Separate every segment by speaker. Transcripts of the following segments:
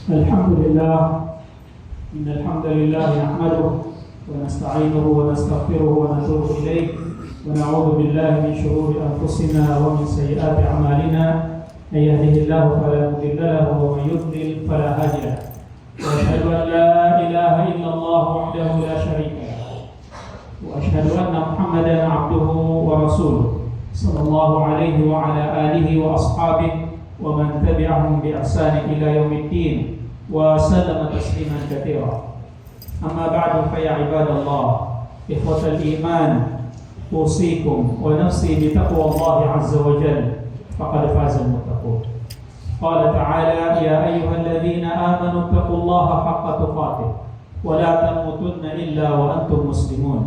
Speaker 1: الحمد لله. إن الحمد لله نحمده ونستعينه ونستغفره ونتوب إليه ونعوذ بالله من شرور أنفسنا ومن سيئات أعمالنا. من يهده الله فلا مضل له ومن يضلل فلا هادي له. وأشهد أن لا إله إلا الله وحده لا شريك له وأشهد أن محمدا عبده ورسوله صلى الله عليه وعلى آله وأصحابه ومن تبعهم بإحسان إلى يوم الدين وسلم تسليما كثيرا. أما بعد فيا عباد الله إخوة الإيمان، أوصيكم ونفسي بتقوى الله عز وجل فقد فاز المتقون. قال تعالى: يا أيها الذين آمنوا اتقوا الله حق تقاته ولا تموتن إلا وأنتم مسلمون.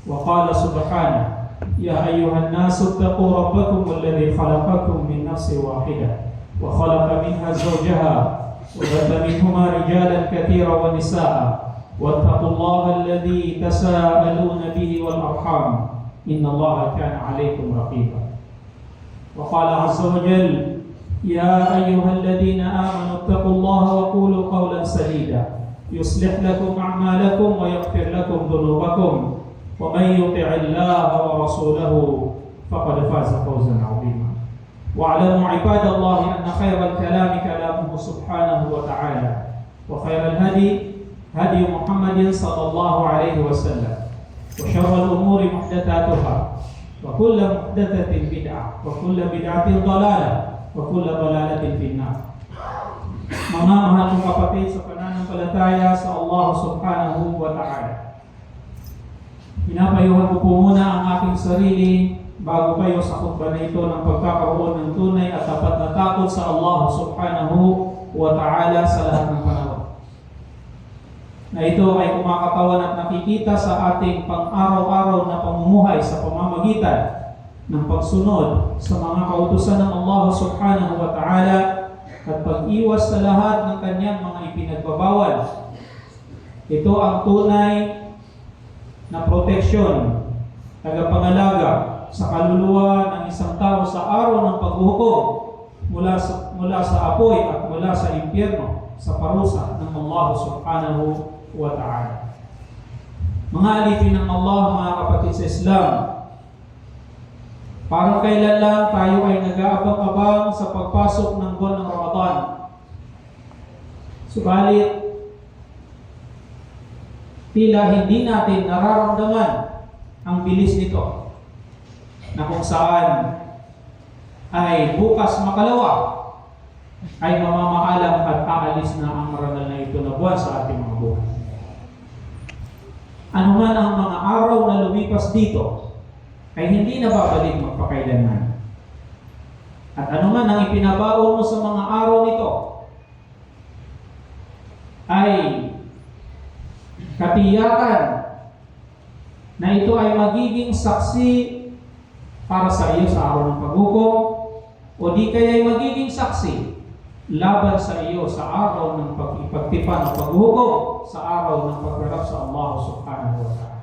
Speaker 1: وقال سبحانه: يا أيها الناس اتقوا ربكم الذي خلقكم من نفس واحدة وخلق منها زوجها وبث منهما رجالا كثيرا ونساء واتقوا الله الذي تساءلون به والأرحام إن الله كان عليكم رقيبا. وقال عز وجل: يا أيها الذين آمنوا اتقوا الله وقولوا قولا سديدا يصلح لكم أعمالكم ويغفر لكم ذنوبكم ومن يطع الله ورسوله فقد فاز فوزا عظيما. واعلموا عباد الله أن خير الكلام كلامه سبحانه وتعالى وخير الهدي هدي محمد صلى الله عليه وسلم وشر الأمور محدثاتها وكل محدثة بدعة وكل بدعة ضلالة وكل ضلالة في النار. Mga mahal kong kapatid sa pananampalataya sa Allah subhanahu wa ta'ala, pinapayuhan ko po muna ang aking sarili bago kayo sa khutbah na ito ng pagkakaroon ng tunay at tapat na takot sa Allah subhanahu wa ta'ala sa lahat ng panahon. Na ito ay kumakatawan at nakikita sa ating pang-araw-araw na pamumuhay sa pamamagitan ng pagsunod sa mga kautusan ng Allah subhanahu wa ta'ala at pag-iwas sa lahat ng kanyang mga ipinagbabawal. Ito ang tunay na proteksyon, tagapangalaga sa kaluluwa ng isang tao sa araw ng paghuhukom mula sa apoy at mula sa impyerno sa parusa ng Allah subhanahu wa ta'ala. Mga alipin ng Allah, mga kapatid sa Islam, parang kailan lang tayo ay nag-aabang-abang sa pagpasok ng buwan ng Ramadan. Subalit, tila hindi natin nararamdaman ang bilis nito, na kung saan ay bukas makalawa ay mamamaalam at aalis na ang marangal na ito na buwan sa ating mga buhay. Ano man ang mga araw na lumipas dito ay hindi na babalik magpakailanman. At ano man ang ipinabaon mo sa mga araw nito ay katiyakan na ito ay magiging saksi para sa iyo sa araw ng paghukom o di kaya ay magiging saksi laban sa iyo sa araw ng pagtipan ng paghukom, sa araw ng pagharap sa Allah subhanahu wa ta'ala.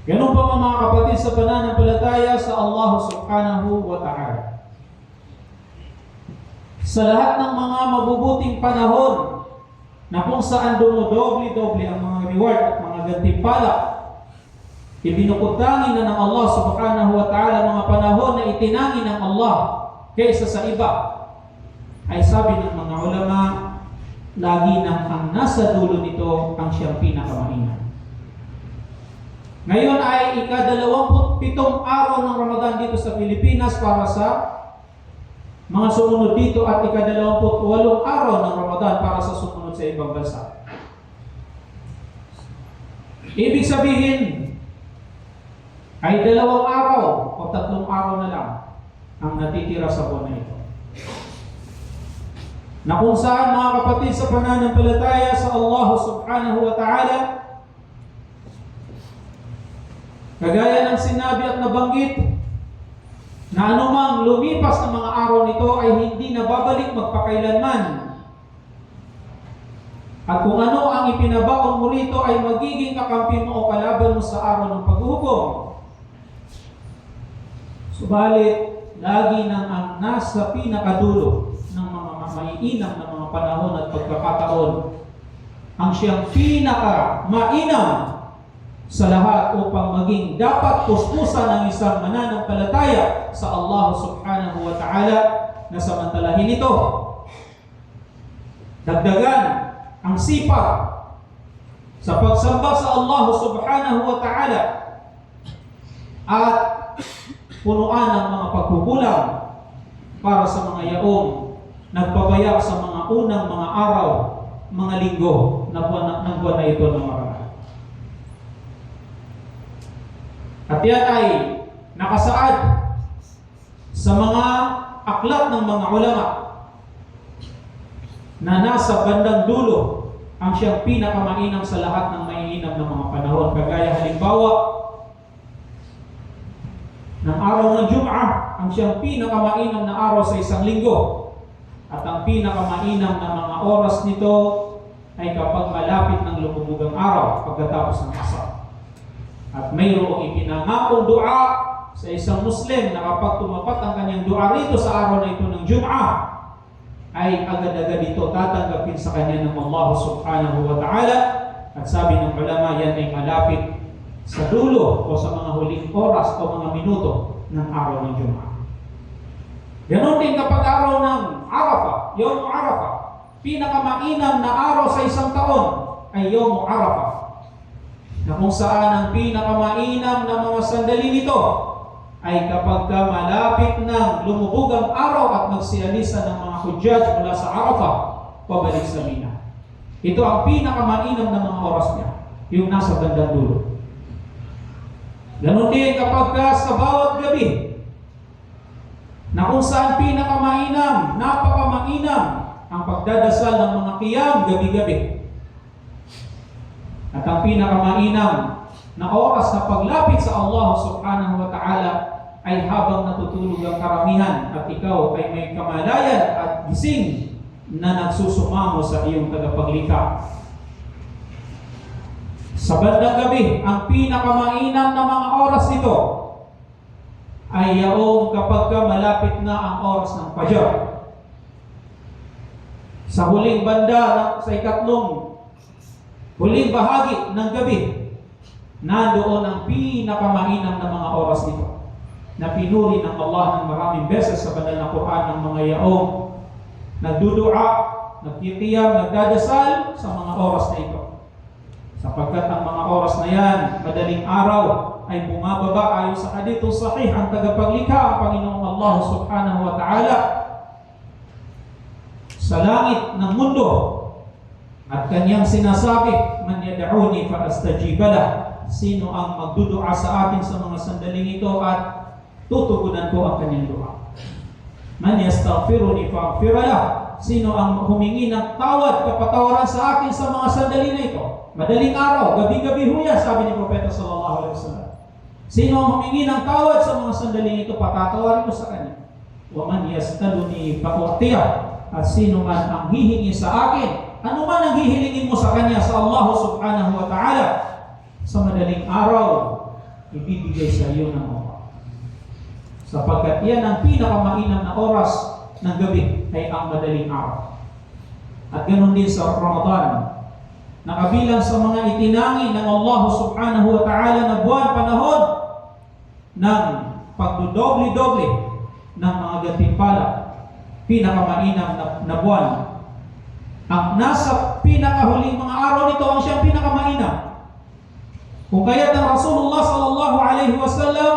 Speaker 1: Ganun pa mga kapatid sa pananampalataya sa Allah subhanahu wa ta'ala. Sa lahat ng mga mabubuting panahon na kung saan dumodoble-doble ang mga reward at mga gantimpala, ibinukutangin na ng Allah subhanahu wa ta'ala mga panahon na itinangin ng Allah kaysa sa iba, ay sabi ng mga ulama, lagi nang ang nasa dulo nito ang siyang pinakamainam. Ngayon ay ika-27 araw ng Ramadan dito sa Pilipinas para sa mga sumunod dito at ika-28 araw ng Ramadan para sa sumunod sa ibang bansa. Ibig sabihin ay 2 araw o 3 araw na lang ang natitira sa buwan na ito. Na kung saan mga kapatid sa pananampalataya sa Allah subhanahu wa ta'ala, kagaya ng sinabi at nabanggit na anumang lumipas ng mga araw nito ay hindi na babalik magpakailanman. At kung ano ang ipinabaon mo rito ay magiging kakampi mo o kalaban mo sa araw ng paghuhukom. Subalit, lagi nang ang nasa pinakadulo ng mga maiinam na mga panahon at pagkakataon ang siyang pinaka-mainam sa lahat upang maging dapat puspusan ng isang mananampalataya sa Allah subhanahu wa ta'ala na samantalahin ito. Dagdagan ang sipag sa pagsamba sa Allah subhanahu wa ta'ala at punuan ng mga pagkukulang para sa mga yaong nagpabaya sa mga unang mga araw, mga linggo ng buwan na ito ng Ramadan. At yan ay nakasaad sa mga aklat ng mga ulama na nasa bandang dulo ang siyang pinakamainam sa lahat ng mainam ng mga panahon. Kagaya halimbawa ng araw ng Jum'ah, ang siyang pinakamainam na araw sa isang linggo. At ang pinakamainam na mga oras nito ay kapag malapit ng lumubugang araw pagkatapos ng asar. At mayroong ipinangakong dua sa isang Muslim na kapag tumapat ang kanyang dua rito sa araw na ito ng Jum'ah, ay agad-agad ito tatanggapin sa kanya ng Allah subhanahu wa ta'ala. At sabi ng ulama, yan ay malapit sa dulo o sa mga huling oras o mga minuto ng araw ng Jum'ah. Ganon din kapag araw ng Arafah, Yawm Arafah, pinakamainam na araw sa isang taon ay Yawm Arafah, na kung saan ang pinakamainam na mga sandali nito ay kapag malapit ng lumubog ang araw at magsialisa ng mga hujjaj mula sa Arafah pabalik sa Mina. Ito ang pinakamainam na mga oras niya, yung nasa bandang dulo. Ganon din kapag sa bawat gabi, na kung saan pinakamainam, napakamainam ang pagdadasal ng mga qiyam gabi-gabi. At ang pinakamainam na oras na paglapit sa Allah subhanahu wa ta'ala ay habang natutulog ang karamihan at ikaw ay may kamalayan at gising na nagsusumamo sa iyong tagapaglikha. Sa bandang gabi, ang pinakamainam na mga oras nito ay yaong kapag malapit na ang oras ng Fajr. Sa huling banda, sa ikatlong huling bahagi ng gabi, nandoon ang pinakamainam na mga oras nito na pinuri ng Allah ng maraming beses sa banal na Quran ng mga yaong nagdudua, nagtitiyam, nagdadasal sa mga oras na ito. Sapagkat ang mga oras na yan, madaling araw, ay bumababa ayon sa hadithul sahih ang tagapaglikha, ang Panginoong Allah subhanahu wa ta'ala sa langit ng mundo at kanyang sinasabi, man yad'uni fa astajiba lah, sino ang magdudua sa akin sa mga sandaling ito at tutugunan ko ang kanyang dua. Man yastaghfiruni fa aghfir lah, sino ang humingi ng tawad, kapatawaran sa akin sa mga sandali na ito, madaling araw, gabi-gabi huya, sabi ni Propeta sallallahu alaihi wasallam. Sino ang humingi ng tawad sa mga sandaling ito, patatawarin ko sa kanya. Wa man yas'aluni fa u'tiya, at sino man ang hihingi sa akin, ano man ang hihilingin mo sa kanya sa Allah subhanahu wa ta'ala, sa madaling araw, ibibigay sa iyo ng oras. Sapagkat yan ang pinakamainam na oras ng gabi ay ang madaling araw. At ganoon din sa Ramadan, nakabilang sa mga itinangin ng Allah subhanahu wa ta'ala na buwan, panahon ng pagdudoble-doble ng mga gantimpala, pinakamainam na buwan. Ang nasa pinakahuling mga araw nito ang siyang pinakamainam. Kung kaya't ang Rasulullah sallallahu alaihi wasallam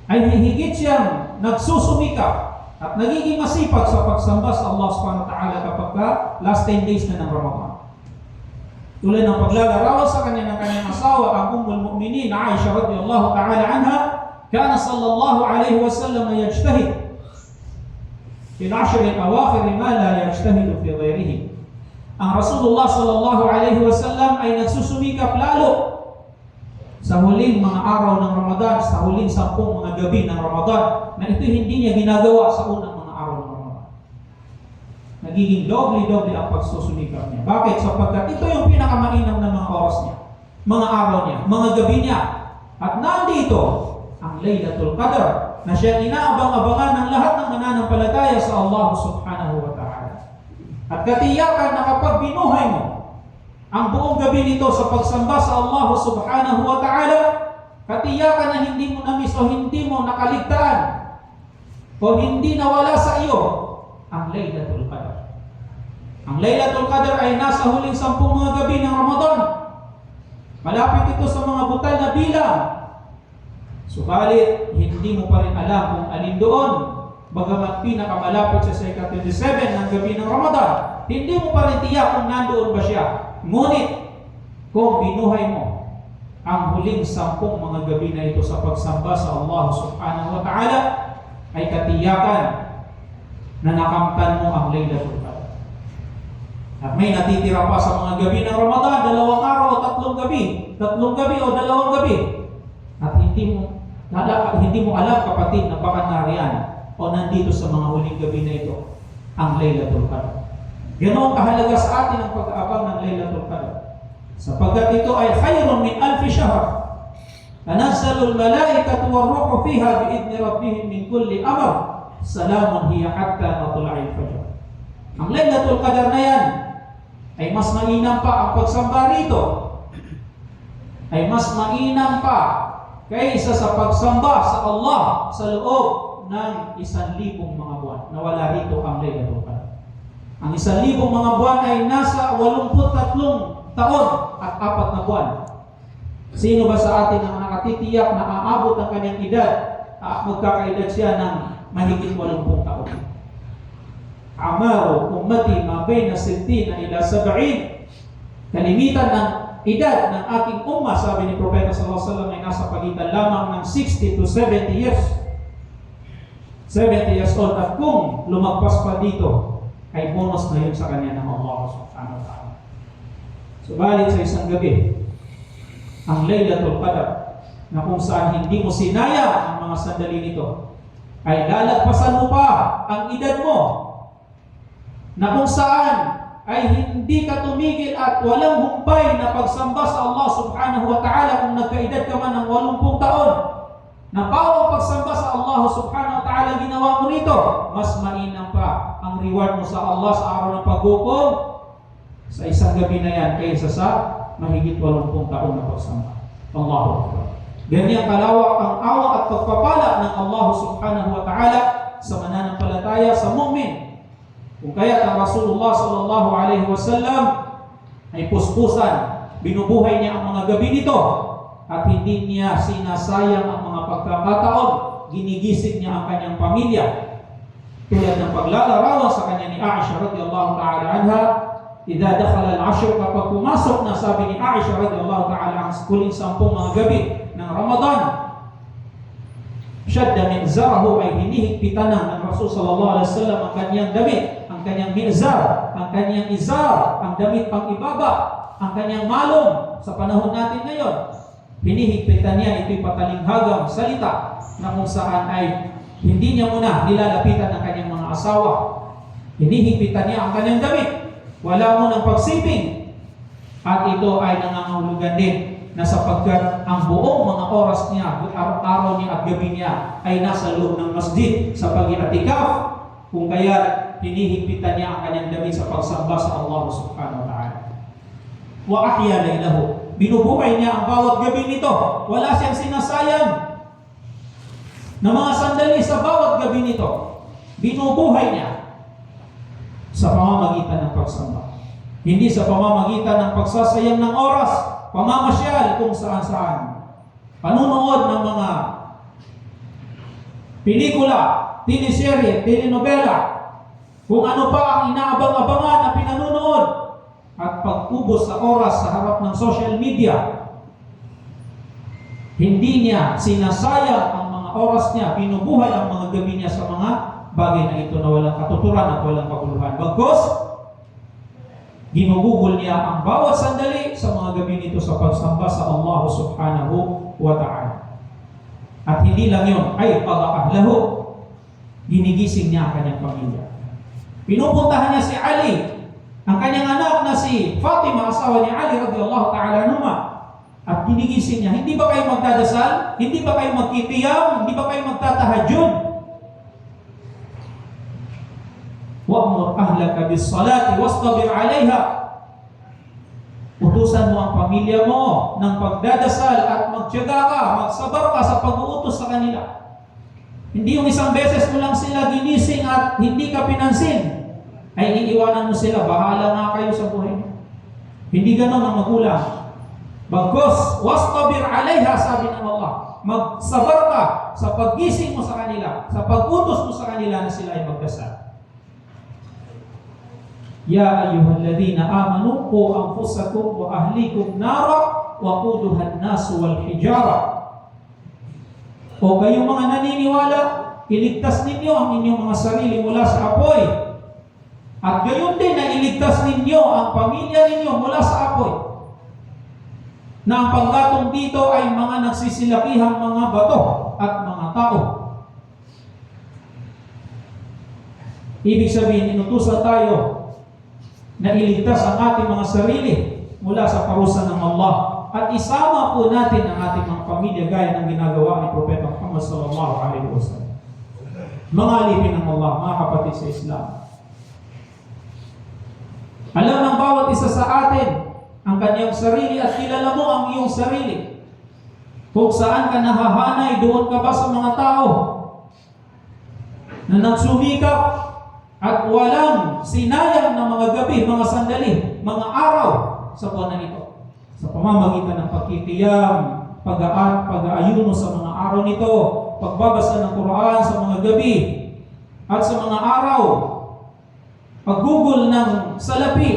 Speaker 1: ay hihigit siyang nagsusumikap at nagiging masipag sa pagsamba sa Allah subhanahu wa ta'ala kapag last 10 days na ng Ramadan. Tulad ng paglalarawan sa kanya ng kanyang asawa, ang Ummul Mu'minin Aisha radhiyallahu ta'ala anha, kana sallallahu alaihi wasallam yajtahid fi al-ashr al-awakhir ma la yajtahidu fi ghayrihi. Ang Rasulullah sallallahu alaihi wasallam ay nagsusumikap lalo sa huling mga araw ng Ramadan, sa huling 10 mga gabi ng Ramadan, na ito hindi niya ginagawa sa unang mga araw ng Ramadan. Nagiging doble-doble ang pagsusumikap niya. Bakit? Sapagkat ito yung pinakamainam na mga oras niya, mga araw niya, mga gabi niya. At nandito ang Laylatul Qadr, na siya inaabang-abangan ng lahat ng mananampalataya sa Allah subhanahu wa ta'ala. At katiyakan na kapag binuhay mo ang buong gabi nito sa pagsamba sa Allah subhanahu wa ta'ala, katiyakan na hindi mo na-miss o hindi mo nakaligtaan o hindi nawala sa iyo ang Laylatul Qadr. Ang Laylatul Qadr ay nasa huling 10 mga gabi ng Ramadan. Malapit ito sa mga butal na bilang. Subalit, hindi mo pa rin alam kung alin doon. Bagamat pinakamalapit sa ika 27 ng gabi ng Ramadan, hindi mo pa rin tiyak kung nandoon ba siya. Ngunit, kung binuhay mo ang huling 10 mga gabi na ito sa pagsamba sa Allah subhanahu wa ta'ala, ay katiyakan na nakamtan mo ang Laylatul Qadr. At may natitira pa sa mga gabi ng Ramadan, 2 araw o 3 gabi, 3 gabi o 2 gabi. At hindi mo alam, kapatid, na baka nariyan o nandito sa mga huling gabi na ito ang Laylatul Qadr. Ganoon kahalaga sa atin ang pag-aabang ng Laylatul Qadr, sapagkat ito ay khayrun min 1000 shahr. Tanazzalul malaikatu war-ruhu fiha bi'idni rabbihim min kulli amr. Salamun hiya hatta matla'il fajr. Ang Laylatul Qadr na yan ay mas mainam pa ang pagsamba rito. Ay mas mainam pa kaysa sa pagsamba sa Allah sa loob ng 1,000 mga buwan na wala rito ang Laylatul Qadr. Ang 1,000 mga buwan ay nasa 83 taon at 4 na buwan. Sino ba sa atin ang nakatitiyak na aabot ang kanyang edad at magkakaedad siya ng mahigit 80 taon? Amaru ummati ma bayna 60 ila 70. Kalimitan ng edad ng aking umma, sabi ni Propeta sallallahu alaihi wasallam, ay nasa pagitan lamang ng 60 to 70 years. 70 years old, at kung lumagpas pa dito, ay bonus na yun sa kanya ng Allah subhanahu wa ta'ala. Subalit sa isang gabi, ang Laylatul Qadr, na kung saan hindi mo sinaya ang mga sandali nito, ay lalagpasan mo pa ang edad mo, na kung saan ay hindi ka tumigil at walang humpay na pagsamba sa Allah subhanahu wa ta'ala kung nagkaedad ka man ng 80 taon. Na bawang pagsamba sa Allah subhanahu wa ta'ala ginawa mo rito, mas mainam pa ang reward mo sa Allah sa araw ng paghukom sa isang gabi na yan kaysa sa mahigit 80 taon na pagsamba. Allahu Akbar. Ganyan kalawak ang awa at pagpapala ng Allah subhanahu wa ta'ala sa mananampalataya, sa mu'min. Kung kaya ang Rasulullah sallallahu alaihi wasallam ay puspusan, binubuhay niya ang mga gabi nito at hindi niya sinasayang ang mga pagkakataon, ginigising niya ang kanyang pamilya. Tulad ng paglalarawan sa kanya ni Aisha radhiyallahu ta'ala anha, idza dakhala al-'ashr, kapag pumasok na, sabi ni Aisha radhiyallahu ta'ala, ang huling 10 mga gabi ng Ramadan, shadda mi'zarahu, ay hinihigpitan ng Rasul sallallahu alaihi wasallam ang kanyang damit, ang kanyang mi'zar, ang kanyang izar, ang damit pang ibaba, ang kanyang malong. Sa panahon natin ngayon, hinihigpitan niya, ito'y patalinghagang salita na kung saan ay hindi niya muna nilalapitan ang kanyang mga asawa. Hinihigpitan niya ang kanyang damit, wala mo ng pagsiping, at ito ay nangangahulugan din na sapagkat ang buong mga oras niya, araw niya at gabi niya ay nasa loob ng masjid sa pag-i'tikaf, kung kaya hinihigpitan niya ang kanyang damit sa pagsamba sa Allah subhanahu wa ta'ala. Wa ahya laylahu, binubuhay niya ang bawat gabi nito, wala siyang sinasayang na mga sandali sa bawat gabi nito. Binubuhay niya sa pamamagitan ng pagsamba, hindi sa pamamagitan ng pagsasayang ng oras, pamamasyal kung saan-saan, panunood ng mga pelikula, teleserye, telenovela, kung ano pa ang inaabang-abangan na pinanunood, at pag-ubos sa oras sa harap ng social media. Hindi niya sinasayang ang mga oras niya, binubuhay ang mga gabi niya sa mga bagay na ito na walang katuturan at walang kabuluhan. Bagkus, ginugugol niya ang bawat sandali sa mga gabi nito sa pagsamba sa Allah subhanahu wa ta'ala. At hindi lang yun, ay pag-ahlahu, ginigising niya ang kanyang pamilya. Pinupuntahan niya si Ali, ang kanyang anak na si Fatima, asawa ni Ali radhiyallahu ta'ala anhuma, at ginigising niya, hindi ba kayo magdadasal? Hindi ba kayo magkikiyam? Hindi ba kayo magtatahajjud? Wa'mur ahlaka bis-salati wastabir 'alayha. Utusan mo ang pamilya mo ng pagdadasal at magtiyaga ka, magsabar ka sa pag-uutos sa kanila. Hindi yung isang beses mo lang sila ginising at hindi ka pinansin, ay iiwanan mo sila, bahala nga kayo sa buhay. Hindi ganon ang magulang. Bagkus, wastabir 'alayha, sabi ng Allah. Magsabar ka sa paggising mo sa kanila, sa pag-utos mo sa kanila na sila ay magdasal. Ya ayyuhalladhina amanu qu anfusakum wa ahlikum nara wa quduha an-nas wal hijara. O kayong mga naniniwala, iligtas ninyo ang inyong mga sarili mula sa apoy. At gayon din na iligtas ninyo ang pamilya ninyo mula sa apoy. Na ang panggatong dito ay mga nagsisilakihang mga bato at mga tao. Ibig sabihin, inutusan tayo na iligtas ang ating mga sarili mula sa parusa ng Allah. At isama po natin ang ating mga pamilya gaya ng ginagawa ni Propeta Muhammad sallallahu alaihi wasallam. Mga alipin ng Allah, mga kapatid sa Islam. Alam ng bawat isa sa atin ang kanyang sarili at kilala mo ang iyong sarili. Kung saan ka nahahanay, doon ka ba sa mga tao na nagsumikap at walang sinayang na mga gabi, mga sandali, mga araw sa buwan na ito. Sa pamamagitan ng pagkikiyam, pag-aayuno sa mga araw nito, pagbabasa ng Quran sa mga gabi, at sa mga araw, paggugol ng salapi,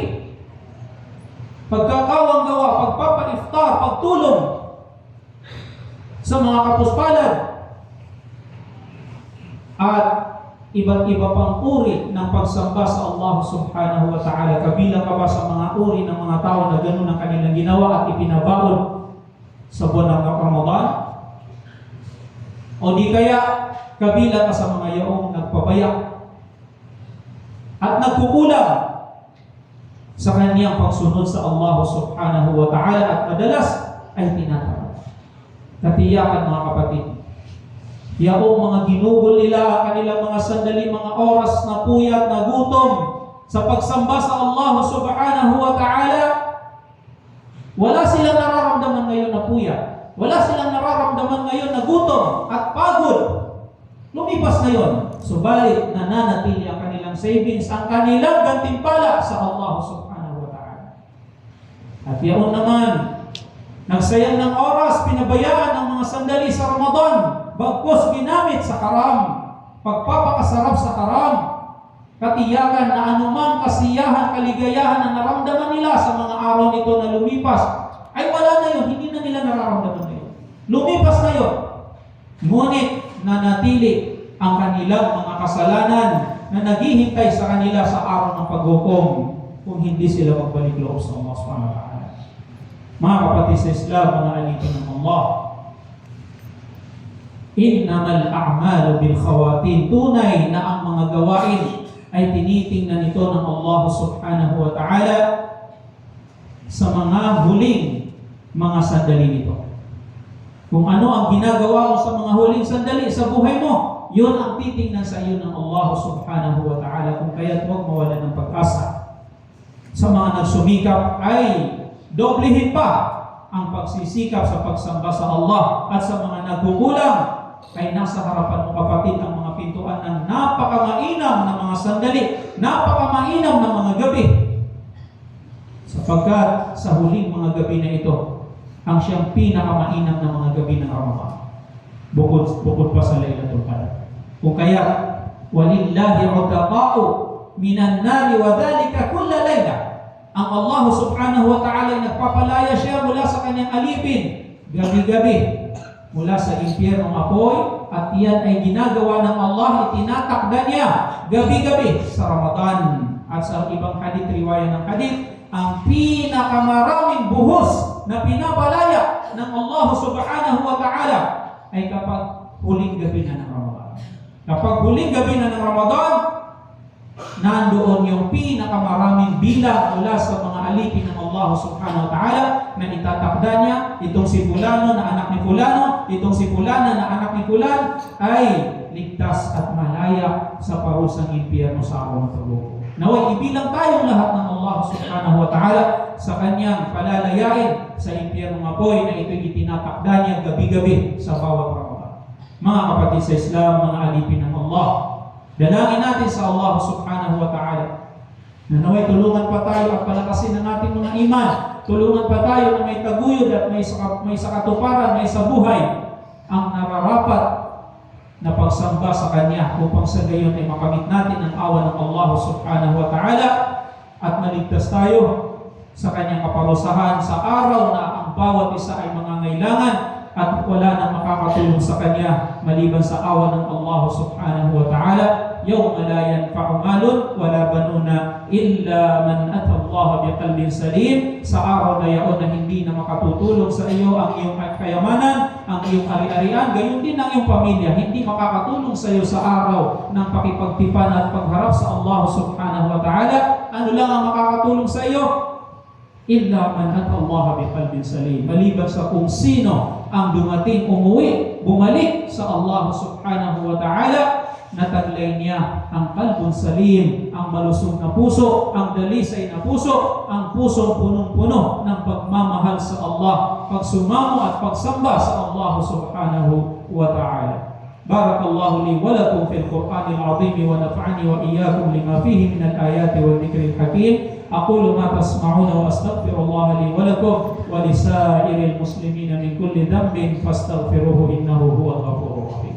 Speaker 1: pagkakawang gawa, pagpapaiftar, pagtulong sa mga kapuspalad, at iba't iba pang uri ng pagsamba sa Allah subhanahu wa ta'ala. Kabilang ka ba sa mga uri ng mga tao na gano'n ang kanilang ginawa at ipinabaon sa buwan ng Ramadan? O di kaya kabilang ka sa mga yaong nagpabayak at nagkukulang sa kaniyang pagsunod sa Allah subhanahu wa ta'ala at madalas ay tinatamad. Katiyakan mga kapatid, yaong mga ginugol nila ang kanilang mga sandali, mga oras na puyat, na gutom sa pagsamba sa Allah subhanahu wa ta'ala, wala silang nararamdaman ngayon na puyat. Wala silang nararamdaman ngayon na gutom at pagod. Lumipas na yun. Subalit, nananatili ang kanilang savings, ang kanilang gantimpala sa Allah subhanahu wa ta'ala. At yaon naman, nagsayang ng oras, pinabayaan ng mga sandali sa Ramadan, bagkus ginamit sa haram, pagpapakasarap sa haram, katiyakan na anumang kasiyahan, kaligayahan na naramdaman nila sa mga araw nito na lumipas, ay wala na yun, hindi na nila nararamdaman na yun. Lumipas na yun. Ngunit nanatili ang kanilang mga kasalanan na naghihintay sa kanila sa araw ng paghukom kung hindi sila magbalik loob sa Allah subhanahu wa ta'ala. Mga kapatid sa Islam, mga alipin ng Allah, innamal a'malu bil khawatim. Tunay na ang mga gawain ay tinitingnan ito ng Allah subhanahu wa ta'ala sa mga huling mga sandali nito. Kung ano ang ginagawa mo sa mga huling sandali sa buhay mo, yun ang titingnan sa iyo ng Allah subhanahu wa ta'ala. Kung kaya't huwag mawala ng pag-asa. Sa mga nagsumikap ay doblehin pa ang pagsisikap sa pagsamba sa Allah, at sa mga nagkukulang ay nasa harapan ng kapatid ang mga pintuan ng napakamainam na mga sandali, napakamainam na mga gabi. Sapagkat sa huling mga gabi na ito, ang siyang pinakamainam na mga gabi ng Ramadan. Bukod pa sa Laylatul Qadr. Kung kaya, walillahi utaqa'u minan nari wa dhalika kulla layla. Ang Allah subhanahu wa ta'ala ay nagpapalaya siya mula sa kanyang alipin gabi-gabi mula sa impyernong apoy, at iyan ay ginagawa ng Allah, itinatakda niya gabi-gabi sa Ramadan. At sa ibang hadith, riwaya ng hadith, ang pinakamaraming buhos na pinapalaya ng Allah subhanahu wa ta'ala ay kapag huling gabi na ng Ramadan. Kapag huling gabi na ng Ramadan, nandoon yung pinakamaraming bilang mula sa mga alipin ng Allah subhanahu wa ta'ala na itatakda niya. Itong si Fulano na anak ni Fulano, itong si Fulana na anak ni Fulan ay ligtas at malaya sa parusang impyerno sa araw ng paghukom. Naway ibilang tayong lahat ng Allah subhanahu wa ta'ala sa kanyang palalayain sa impyernong apoy na ito'y itinatakda niya gabi-gabi sa bawat Ramadan. Mga kapatid sa Islam, mga alipin ng Allah, dalangin natin sa Allah subhanahu wa ta'ala na naway tulungan pa tayo at palakasin ng ating mga iman. Tulungan pa tayo na may taguyod at may sakatuparan, may sa buhay ang nararapat na pagsamba sa Kanya upang sa gayon ay makamit natin ang awa ng Allah subhanahu wa ta'ala at maligtas tayo sa Kanyang kaparusahan sa araw na ang bawat isa ay mangangailangan at wala nang makakatulong sa Kanya maliban sa awa ng Allah subhanahu wa ta'ala. Yawma la yanfa'u malun wala banuna illa man ata Allah biqalbin salim. Sa araw na yaon na hindi na makatutulong sa iyo ang iyong kayamanan, ang iyong ari-arian, gayon din ang iyong pamilya, hindi makakatulong sa iyo sa araw ng pakipagtipan at pagharap sa Allah subhanahu wa ta'ala. Ano lang ang makakatulong sa iyo? Illa man ata Allah biqalbin salim. Maliban sa kung sino ang dumating, umuwi, bumalik sa Allah subhanahu wa ta'ala, nataglay niya ang kalbun salim, ang malusog na puso, ang dalisay na puso, ang pusong punong-puno ng pagmamahal sa Allah, pagsumamo at pagsamba sa Allah subhanahu wa ta'ala. Barakallahu li wa lakum fil Qur'anil azim wa nafa'ani wa iyyakum lima fihi min al-ayati wa dhikril hakim. Aqulu ma tasma'una wa astaghfirullaha li wa lakum wa lisairil muslimina min kulli dhanbin fastaghfiruhu innahu huwal ghafurur rahim.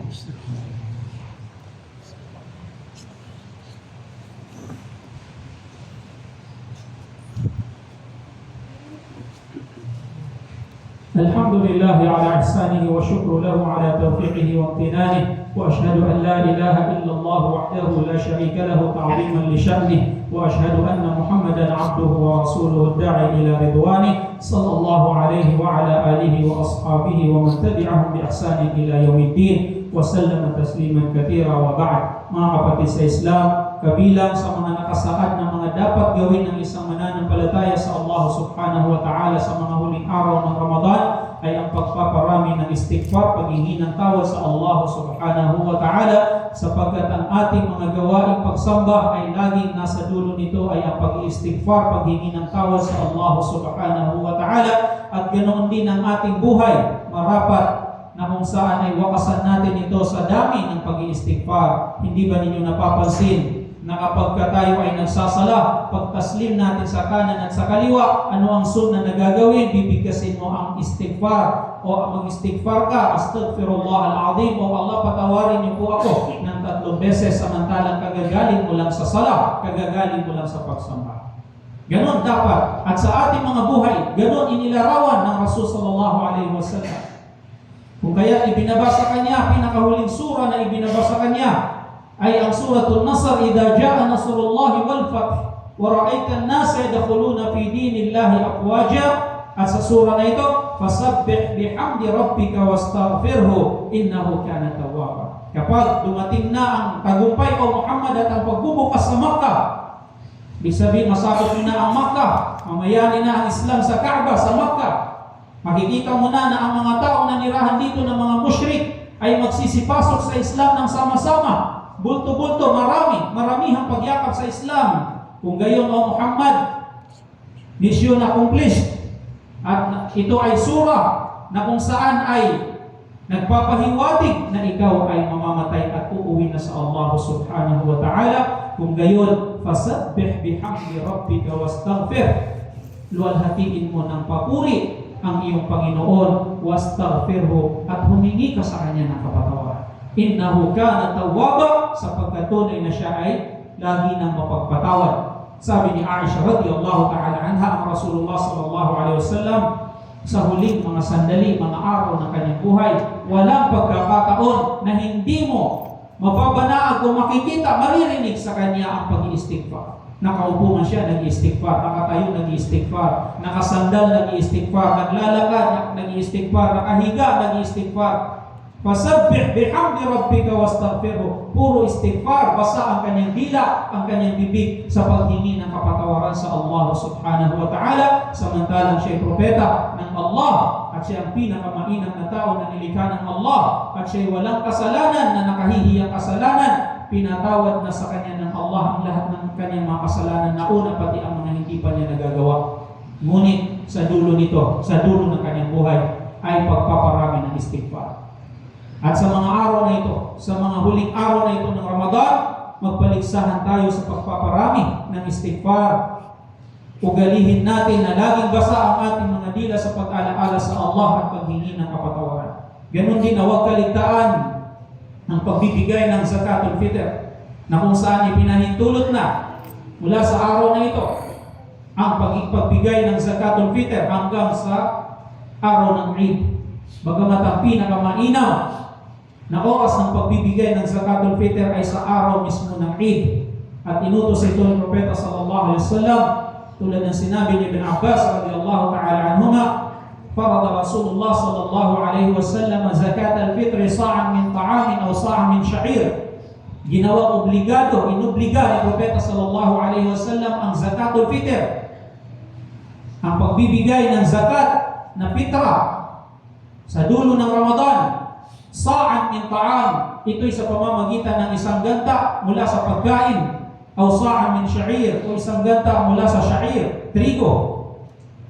Speaker 1: الحمد لله على إحسانه وشكر له على توفيقه وامتنانه وأشهد أن لا إله إلا الله وحده لا شريك له تعظيما لشأنه وأشهد أن محمدا عبده ورسوله الداعي إلى رضوانه صلى الله عليه وعلى آله وأصحابه ومن تبعهم بإحسان إلى يوم الدين وسلم تسليما كثيرا وبعد. Mga kapatid sa Islam, kabilang sa mga nakasaad na mga dapat gawin ng isang mananampalataya sa Allah subhanahu wa ta'ala sa mga huling araw ng Ramadan ay ang pagpaparami ng istighfar, paghingi ng tawad sa Allah subhanahu wa ta'ala, sapagkat ang ating mga gawaing pagsamba ay laging nasa dulo nito ay ang pag-istighfar, paghingi ng tawad sa Allah subhanahu wa ta'ala, at ganoon din ang ating buhay marapat na kung saan ay wakasan natin ito sa dami ng pag-iistighfar. Hindi ba ninyo napapansin na kapag tayo ay nagsasala, pagtaslim natin sa kanan at sa kaliwa, ano ang sunna na gagawin? Bibigkasin mo ang istighfar o mag-istighfar ka, astaghfirullah al-azim, o Allah patawarin niyo po ako ng 3 beses, samantalang kagagaling mo lang sa sala, kagagaling mo lang sa pagsamba. Ganon dapat. At sa ating mga buhay, ganon inilarawan ng Rasul sallallahu alaihi wasallam. Kung kaya ibinabasa kanya, pinakahuling sura na ibinabasa kanya ay ang suratul Nasr, idza jaa nasrullahi wal fath wa ra'aita an-nasa yadkhuluna fi dinillahi afwaja. At sa sura na ito, fasabbih bihamdi rabbika wastaghfirhu innahu kana tawwaba. Kapag dumating na ang tagumpay o Muhammad at ang pagbubukas sa Makkah, ibig sabihin masakop na ang Makkah, mamayani na ang Islam sa Kaaba sa Makkah, makikita mo na ang mga tao na nirahan dito ng mga musyrik ay magsisipasok sa Islam ng sama-sama. Bulto-bulto, maramihang pagyakap sa Islam. Kung gayon o Muhammad, mission accomplished. At ito ay surah na kung saan ay nagpapahiwatig na ikaw ay mamamatay at uuwi na sa Allah subhanahu wa ta'ala. Kung gayon, fasabbih bihamdi rabbika wastaghfir. Luwalhatiin mo ng papuri ang iyong Panginoon, wastaghfirhu, at humingi ka sa Kanya ng kapatawaran. Innahu kana tawwaba, sapagkat tunay na siya ay lagi nang mapagpatawad. Sabi ni Aisha radhiyallahu ta'ala anha, ang Rasulullah sallallahu alaihi wasallam sa huling mga sandali, mga araw ng kanyang buhay, walang pagkakataon na hindi mo mapabanaag o makikita, maririnig sa kanya ang pag-iistighfar. Nakaupo man siya, nag-iistighfar. Nakatayo, nag-iistighfar. Nakasandal, nag-iistighfar. Naglalakad, nag-iistighfar. Nakahiga, nag-iistighfar. Fasabbih bihamdi rabbika wastaghfirhu. Puro istighfar, basa ang kanyang dila, ang kanyang bibig sa paghingi ng kapatawaran sa Allah subhanahu wa ta'ala, samantalang siya ay propeta ng Allah at siya ang pinakamainam na tao na nilikha ng Allah at siya ay walang kasalanan na nakahihiyang kasalanan. Pinatawad na sa kanya ng Allah ang lahat ng kanyang mga kasalanan na una, pati ang mga hindi pa niya nagagawa. Ngunit sa dulo nito, sa dulo ng kanyang buhay, ay pagpaparami ng istighfar. At sa mga araw na ito, sa mga huling araw na ito ng Ramadan, magpaligsahan tayo sa pagpaparami ng istighfar. Ugalihin natin na laging basa ang ating mga dila sa pag-alaala sa Allah at paghingi ng kapatawaran. Ganon din na huwag kaligtaan ang pagbibigay ng zakatul fitr, na kung saan ipinahintulot na mula sa araw na ito ang pagbigay ng zakatul fitr hanggang sa araw ng Eid. Bagamat ang pinakamainaw na oras ng pagbibigay ng zakatul fitr ay sa araw mismo ng Eid. At inutos ito ng Propeta sallallahu alaihi wasallam, tulad ng sinabi ni Ibn Abbas radhiyallahu ta'ala anhuma, farada Rasulullah sallallahu alaihi wasallam zakatul fitr sa'an min ta'amin aw sa'an min sha'ir. Ginawa obligado, inobliga ni Propeta sallallahu alaihi wasallam ang zakatul fitr, ang pagbibigay ng zakat na fitra sa dulo ng Ramadan. Sa'an min ta'am, ito'y sa pamamagitan ng isang ganta mula sa pagkain, o sa'an min sha'ir, o isang ganta mula sa sha'ir, trigo.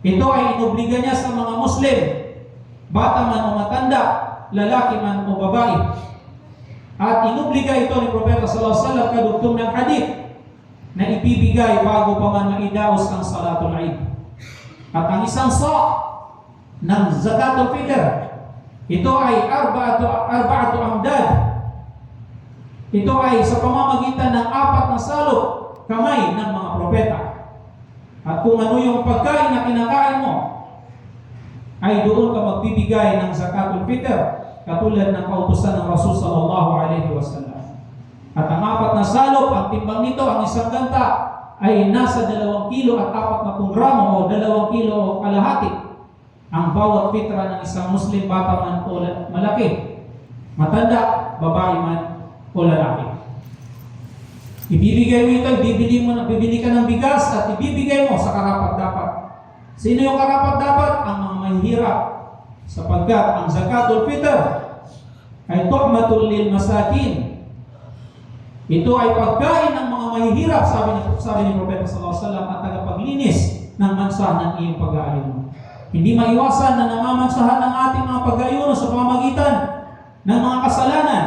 Speaker 1: Ito ay inobliga niya sa mga Muslim, bata man o matanda, lalaki man o babae. At inobliga ito ni Propeta sallallahu alaihi wasallam kadugtong ng hadith na ibibigay bago pa man maidaos ang salatul Eid. At ang isang ng zakatul fitr, ito ay arba'atu amdad. Ito ay sa pamamagitan ng 4 na salok kamay ng mga propeta. At kung ano yung pagkain na kinakain mo, ay doon ka magbibigay ng zakatul fitr, katulad ng kautusan ng Rasul sallallahu alaihi wasallam. At ang 4 na salok, ang timbang nito, ang isang ganta, ay nasa 2 kilo at 40 gramo o 2 kilo o kalahati. Ang bawat fitra ng isang Muslim, bata man o malaki, matanda, babae man o lalaki. Ibibigay mo ito, bibili ka ng bigas at ibibigay mo sa karapat-dapat. Sino yung karapat-dapat? Ang mga mahihirap, sapagkat ang zakatul fitr ay tuhmatul lil masakin. Ito ay pagkain ng mga mahihirap, sabi ni Propeta sallallahu alaihi wasallam, at tagapaglinis ng mansa ng iyong pag-aayuno. Hindi maiwasan na namamansahan ng ating mga pag-aayuno sa pamamagitan ng mga kasalanan.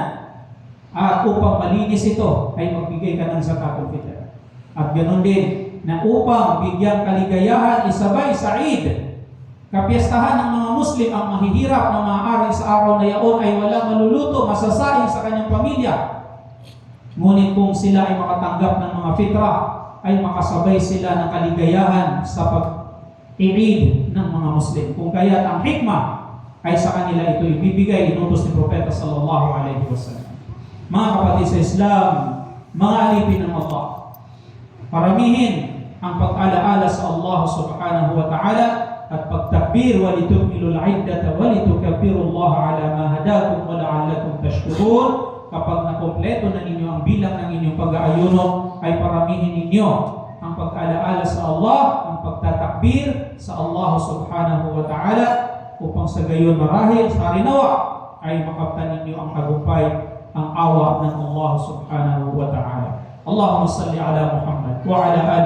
Speaker 1: At upang malinis ito, ay magbigay ka ng zakatul fitr. At ganoon din, na upang bigyang kaligayahan isabay sa Eid, kapiyastahan ng mga Muslim ang mahihirap na maaaring sa araw na yaon ay walang maluluto, masasaing sa kanyang pamilya. Ngunit kung sila ay makatanggap ng mga fitra, ay makasabay sila ng kaligayahan sa pag-iid ng mga Muslim. Kung kaya ang hikmah ay sa kanila ito ibibigay, inutos ni Propeta sallallahu alaihi wasallam. Mga kapatid sa Islam, mga alipin ng Allah, paramihin ang pag-alaala sa Allah subhanahu wa ta'ala at pagtakbir, walitukmilul iddata walitukabbirullaha ala ma hadakum wa la'allakum tashkurun. Kapag nakompleto na ninyo ang bilang ng inyong pag-aayuno, ay paramihin ninyo ang pag-alaala sa Allah, ang pagtatakbir sa Allah subhanahu wa ta'ala, upang sa gayon marahil sa rinawa ay makaptan ninyo ang tagumpay, ang awa ng Allah subhanahu wa ta'ala. Allahumma salli ala Muhammad wa ala ali